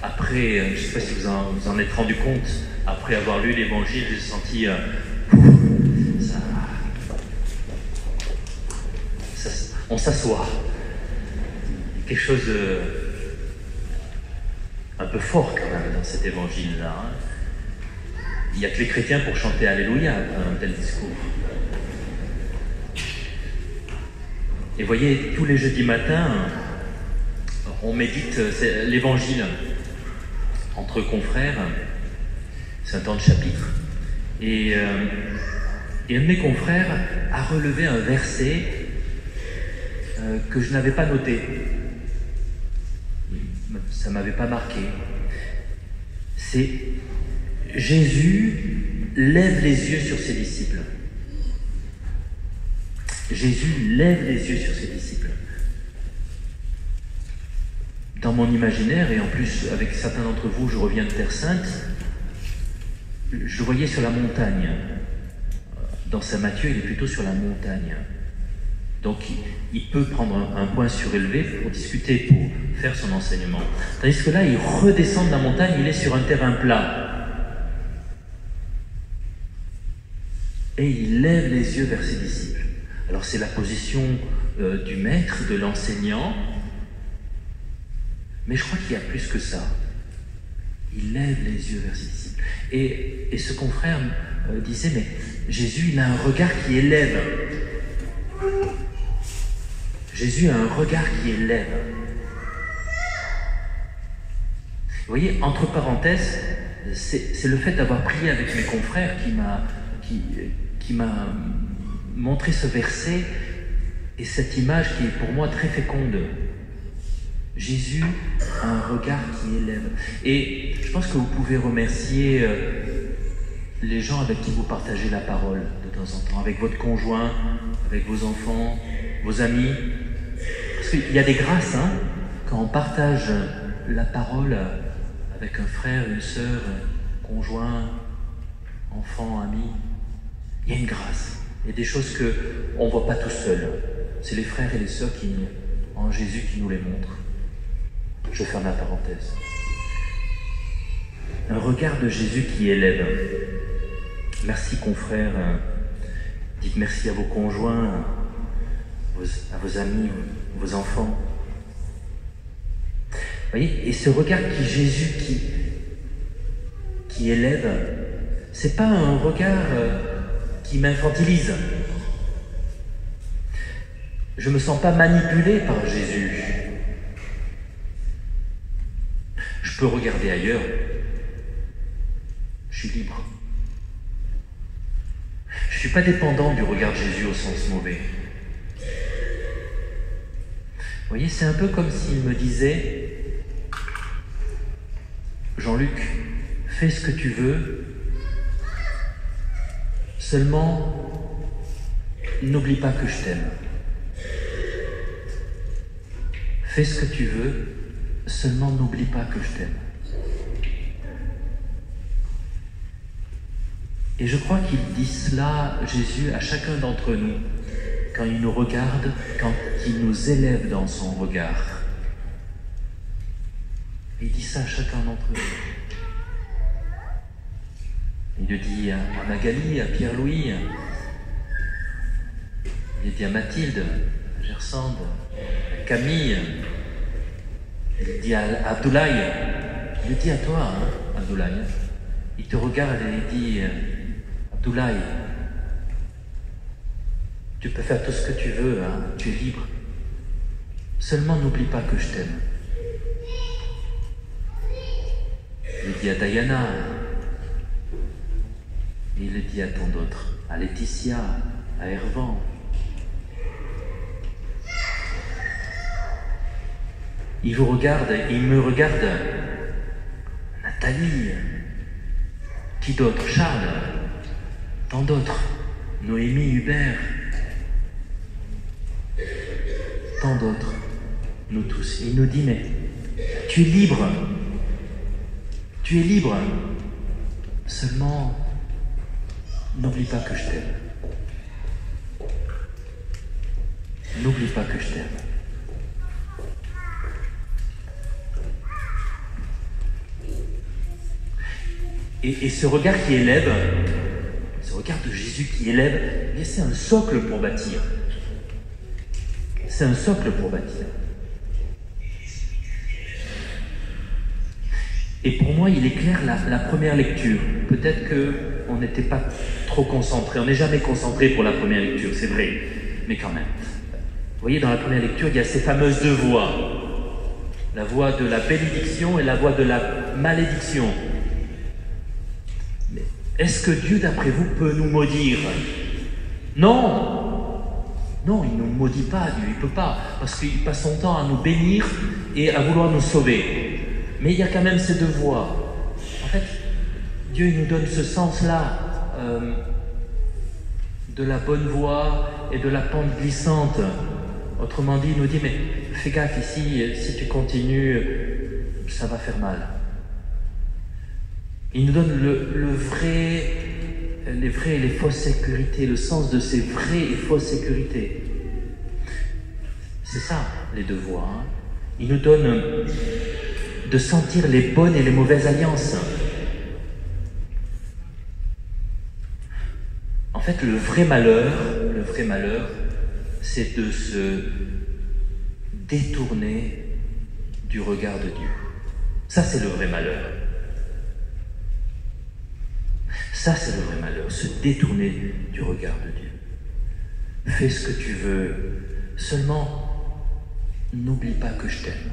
après, je ne sais pas si vous en êtes rendu compte, après avoir lu l'Évangile, j'ai senti on s'assoit. Quelque chose de un peu fort quand même dans cet Évangile-là. Hein. Il n'y a que les chrétiens pour chanter Alléluia après un tel discours. Et voyez, tous les jeudis matins, on médite l'Évangile entre confrères. C'est un temps de chapitre. Et un de mes confrères a relevé un verset que je n'avais pas noté. Ça ne m'avait pas marqué. C'est Jésus lève les yeux sur ses disciples. Jésus lève les yeux sur ses disciples. Dans mon imaginaire, et en plus avec certains d'entre vous, je reviens de Terre Sainte, je voyais sur la montagne. Dans Saint Matthieu, il est plutôt sur la montagne. Donc il peut prendre un point surélevé pour discuter, pour faire son enseignement. Tandis que là, il redescend de la montagne, il est sur un terrain plat. Et il lève les yeux vers ses disciples. Alors c'est la position du maître, de l'enseignant, mais je crois qu'il y a plus que ça. Il lève les yeux vers ses disciples. Et ce confrère disait, mais Jésus, il a un regard qui élève. Jésus a un regard qui élève. Vous voyez, entre parenthèses, c'est le fait d'avoir prié avec mes confrères qui m'a montré ce verset et cette image qui est pour moi très féconde. Jésus a un regard qui élève. Et je pense que vous pouvez remercier les gens avec qui vous partagez la parole de temps en temps, avec votre conjoint, avec vos enfants, vos amis. Parce qu'il y a des grâces, hein, quand on partage la parole avec un frère, une sœur, conjoint, enfant, ami. Il y a une grâce. Il y a des choses qu'on ne voit pas tout seul. C'est les frères et les sœurs en Jésus qui nous les montrent. Je ferme la parenthèse. Un regard de Jésus qui élève. Merci confrères. Dites merci à vos conjoints, à vos amis, vos enfants. Vous voyez, et ce regard Jésus qui élève, c'est pas un regard qui m'infantilise. Je ne me sens pas manipulé par Jésus. Je peux regarder ailleurs. Je suis libre. Je ne suis pas dépendant du regard de Jésus au sens mauvais. Vous voyez, c'est un peu comme s'il me disait « Jean-Luc, fais ce que tu veux, seulement n'oublie pas que je t'aime. Fais ce que tu veux, seulement n'oublie pas que je t'aime. » Et je crois qu'il dit cela, Jésus, à chacun d'entre nous, quand il nous regarde, quand il nous élève dans son regard. Il dit ça à chacun d'entre nous. Il le dit à Magali, à Pierre-Louis, il le dit à Mathilde, à Gersande, à Camille, il le dit à Abdoulaye, il le dit à toi, hein, Abdoulaye. Il te regarde et il dit, Abdoulaye, tu peux faire tout ce que tu veux, hein, tu es libre. Seulement n'oublie pas que je t'aime. Il le dit à Diana, et il le dit à tant d'autres, à Laetitia, à Hervan. Il vous regarde, il me regarde. Nathalie, qui d'autre? Charles, tant d'autres. Noémie, Hubert, tant d'autres. Nous tous. Il nous dit, mais tu es libre. Tu es libre. Seulement, n'oublie pas que je t'aime. N'oublie pas que je t'aime. Et ce regard qui élève, ce regard de Jésus qui élève, c'est un socle pour bâtir. C'est un socle pour bâtir. Et pour moi, il éclaire la première lecture. Peut-être qu'on n'était pas trop concentré. On n'est jamais concentré pour la première lecture, c'est vrai. Mais quand même. Vous voyez, dans la première lecture, il y a ces fameuses deux voix. La voix de la bénédiction et la voix de la malédiction. Mais est-ce que Dieu, d'après vous, peut nous maudire? Non! Non, il ne nous maudit pas, Dieu, il ne peut pas. Parce qu'il passe son temps à nous bénir et à vouloir nous sauver. Mais il y a quand même ces deux voies. En fait, Dieu il nous donne ce sens-là de la bonne voie et de la pente glissante. Autrement dit, il nous dit, mais fais gaffe ici, si tu continues, ça va faire mal. Il nous donne les vraies et les fausses sécurités, le sens de ces vraies et fausses sécurités. C'est ça, les deux voies. Hein. Il nous donne de sentir les bonnes et les mauvaises alliances. En fait, le vrai malheur, c'est de se détourner du regard de Dieu. Ça, c'est le vrai malheur. Ça, c'est le vrai malheur, se détourner du regard de Dieu. Fais ce que tu veux, seulement n'oublie pas que je t'aime.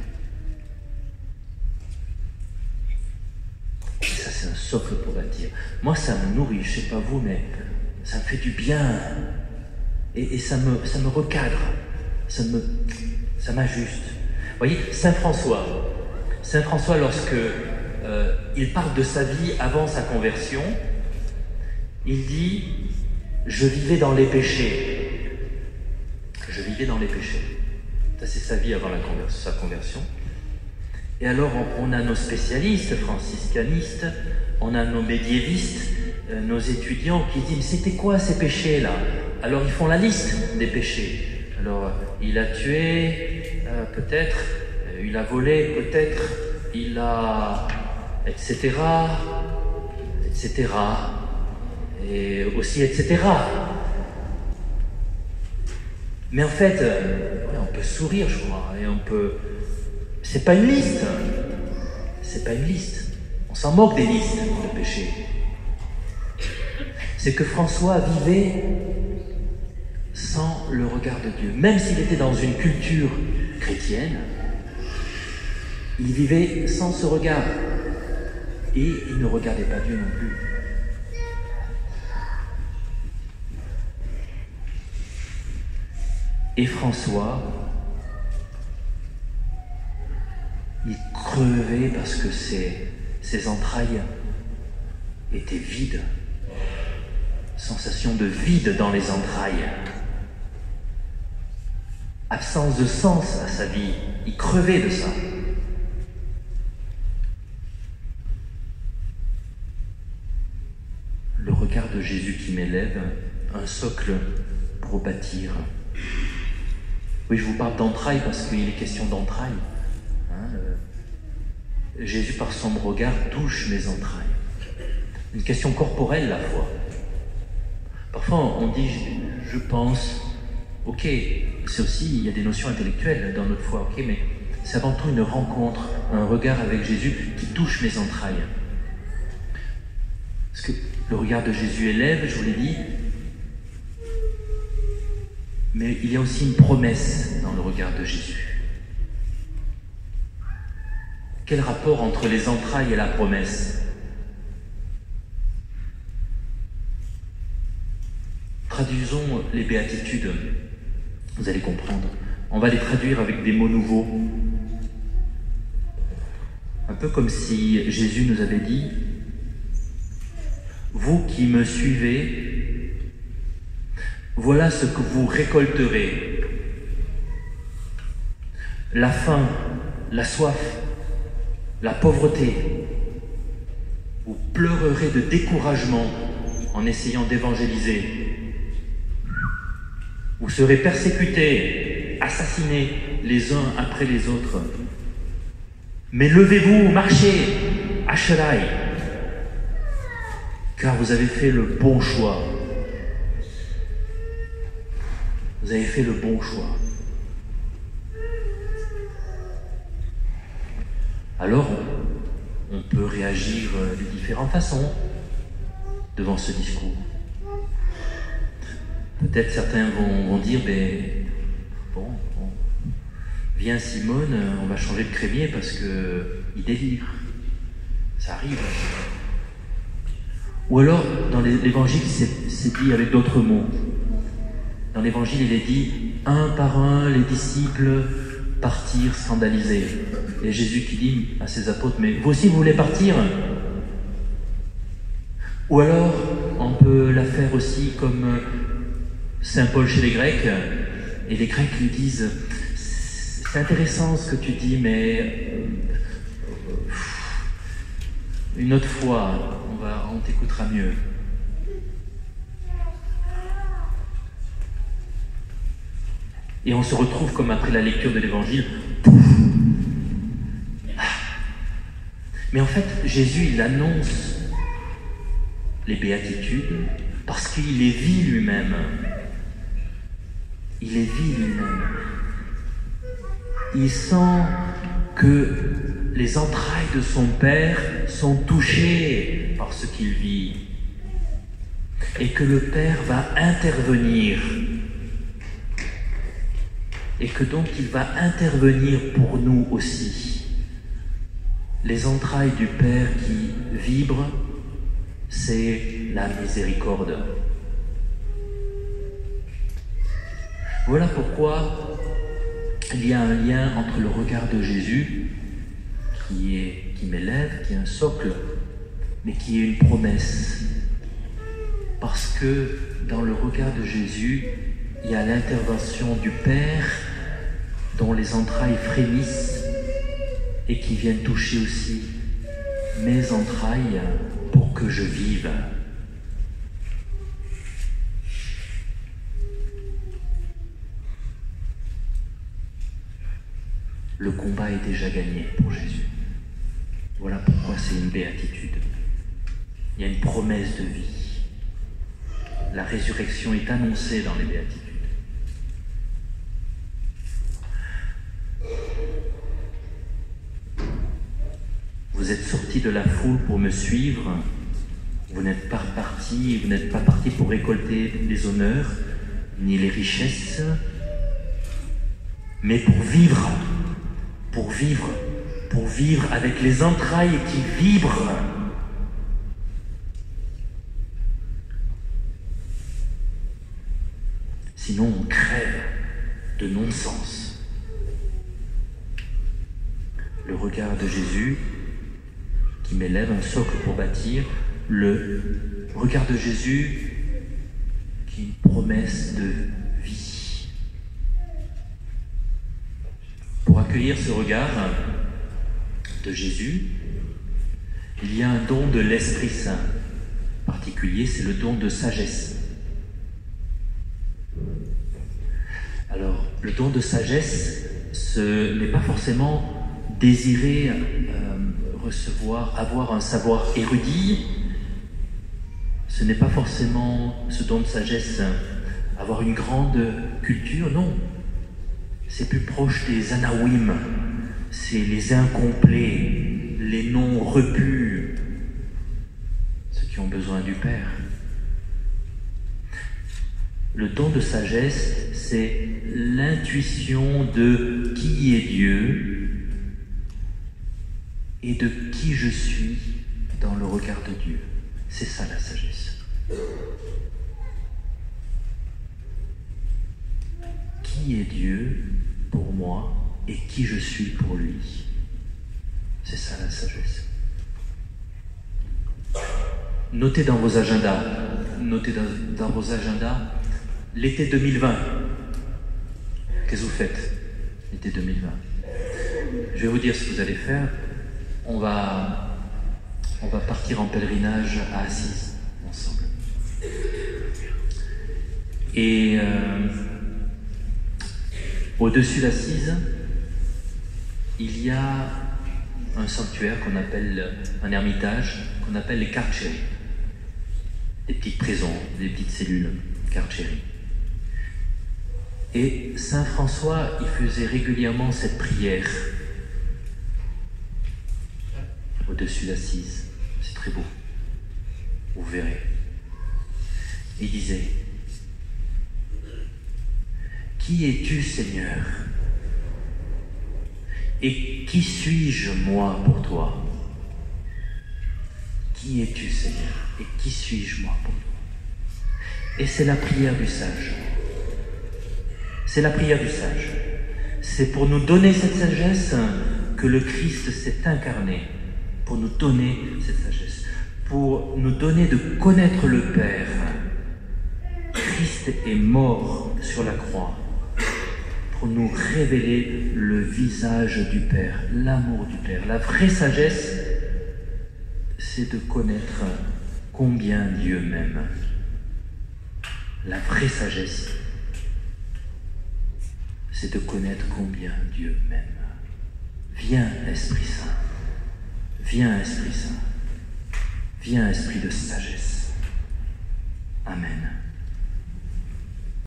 Ça, c'est un socle pour bâtir. Moi, ça me nourrit, je ne sais pas vous, mais ça me fait du bien. Et ça me recadre. Ça m'ajuste. Vous voyez, Saint François, lorsque il parle de sa vie avant sa conversion, il dit « Je vivais dans les péchés. » Je vivais dans les péchés. Ça, c'est sa vie avant sa conversion. Et alors, on a nos spécialistes franciscanistes, on a nos médiévistes, nos étudiants qui disent « C'était quoi ces péchés-là » Alors, ils font la liste des péchés. Alors, il a tué, peut-être, il a volé, peut-être, il a... etc., etc., et aussi etc. Mais en fait, on peut sourire, je crois, et on peut... C'est pas une liste. C'est pas une liste. On s'en moque des listes de péchés. C'est que François vivait sans le regard de Dieu. Même s'il était dans une culture chrétienne, il vivait sans ce regard. Et il ne regardait pas Dieu non plus. Et François, il crevait parce que ses entrailles étaient vides. Sensation de vide dans les entrailles. Absence de sens à sa vie. Il crevait de ça. Le regard de Jésus qui m'élève, un socle pour bâtir. Oui, je vous parle d'entrailles parce qu'il est question d'entrailles. Jésus, par son regard, touche mes entrailles. Une question corporelle, la foi. Parfois, on dit, je pense, ok, c'est aussi, il y a des notions intellectuelles dans notre foi, ok, mais c'est avant tout une rencontre, un regard avec Jésus qui touche mes entrailles. Parce que le regard de Jésus élève, je vous l'ai dit, mais il y a aussi une promesse dans le regard de Jésus. Quel rapport entre les entrailles et la promesse? Traduisons les béatitudes, vous allez comprendre. On va les traduire avec des mots nouveaux. Un peu comme si Jésus nous avait dit « Vous qui me suivez, voilà ce que vous récolterez. La faim, la soif, la pauvreté. Vous pleurerez de découragement en essayant d'évangéliser. Vous serez persécutés, assassinés les uns après les autres. Mais levez-vous, marchez, Ashelai. car vous avez fait le bon choix. Vous avez fait le bon choix. Alors, on peut réagir de différentes façons devant ce discours. Peut-être certains vont dire, bon, viens Simone, on va changer de crémier parce qu'il délire. Ça arrive. Ou alors, dans l'évangile, c'est dit avec d'autres mots. Dans l'évangile, il est dit, un par un, les disciples partirent scandalisés. Et Jésus qui dit à ses apôtres, mais vous aussi vous voulez partir? Ou alors, on peut la faire aussi comme Saint Paul chez les Grecs, et les Grecs lui disent, c'est intéressant ce que tu dis, mais une autre fois, on t'écoutera mieux. Et on se retrouve comme après la lecture de l'Évangile. Mais en fait, Jésus, il annonce les béatitudes parce qu'il les vit lui-même. Il les vit lui-même. Il sent que les entrailles de son Père sont touchées par ce qu'il vit et que le Père va intervenir. Et que donc il va intervenir pour nous aussi. Les entrailles du Père qui vibrent, c'est la miséricorde. Voilà pourquoi il y a un lien entre le regard de Jésus, qui m'élève, qui est un socle, mais qui est une promesse. Parce que dans le regard de Jésus, il y a l'intervention du Père dont les entrailles frémissent et qui viennent toucher aussi mes entrailles pour que je vive. Le combat est déjà gagné pour Jésus. Voilà pourquoi c'est une béatitude. Il y a une promesse de vie. La résurrection est annoncée dans les béatitudes. Vous êtes sortis de la foule pour me suivre. Vous n'êtes pas partis, vous n'êtes pas partis pour récolter les honneurs, ni les richesses, mais pour vivre avec les entrailles qui vibrent. Sinon, on crève de non-sens. Le regard de Jésus qui m'élève un socle pour bâtir, le regard de Jésus qui est une promesse de vie. Pour accueillir ce regard de Jésus, il y a un don de l'Esprit Saint particulier, c'est le don de sagesse. Alors, le don de sagesse, ce n'est pas forcément désirer avoir un savoir érudit. Ce n'est pas forcément ce don de sagesse, avoir une grande culture, non. C'est plus proche des anaouim, c'est les incomplets, les non repus, ceux qui ont besoin du Père. Le don de sagesse, c'est l'intuition de qui est Dieu et de qui je suis dans le regard de Dieu. C'est ça la sagesse. Qui est Dieu pour moi et qui je suis pour lui. C'est ça la sagesse. Notez dans vos agendas, l'été 2020. Qu'est-ce que vous faites l'été 2020? Je vais vous dire ce que vous allez faire. On va partir en pèlerinage à Assise ensemble. Et au-dessus d'Assise, il y a un sanctuaire qu'on appelle un ermitage, qu'on appelle les carceri. des petites prisons, des petites cellules Carceri. Et saint François, il faisait régulièrement cette prière au-dessus d'Assise. C'est très beau, vous verrez. Il disait: qui es-tu, Seigneur? Et qui suis-je, moi, pour toi? Qui es-tu, Seigneur? Et qui suis-je, moi, pour toi? Et c'est la prière du sage. C'est la prière du sage. C'est pour nous donner cette sagesse que le Christ s'est incarné, pour nous donner cette sagesse, pour nous donner de connaître le Père. Christ est mort sur la croix pour nous révéler le visage du Père, l'amour du Père. La vraie sagesse, c'est de connaître combien Dieu m'aime. La vraie sagesse, c'est de connaître combien Dieu m'aime. Viens, Esprit Saint. Viens, Esprit Saint. Viens, Esprit de sagesse. Amen.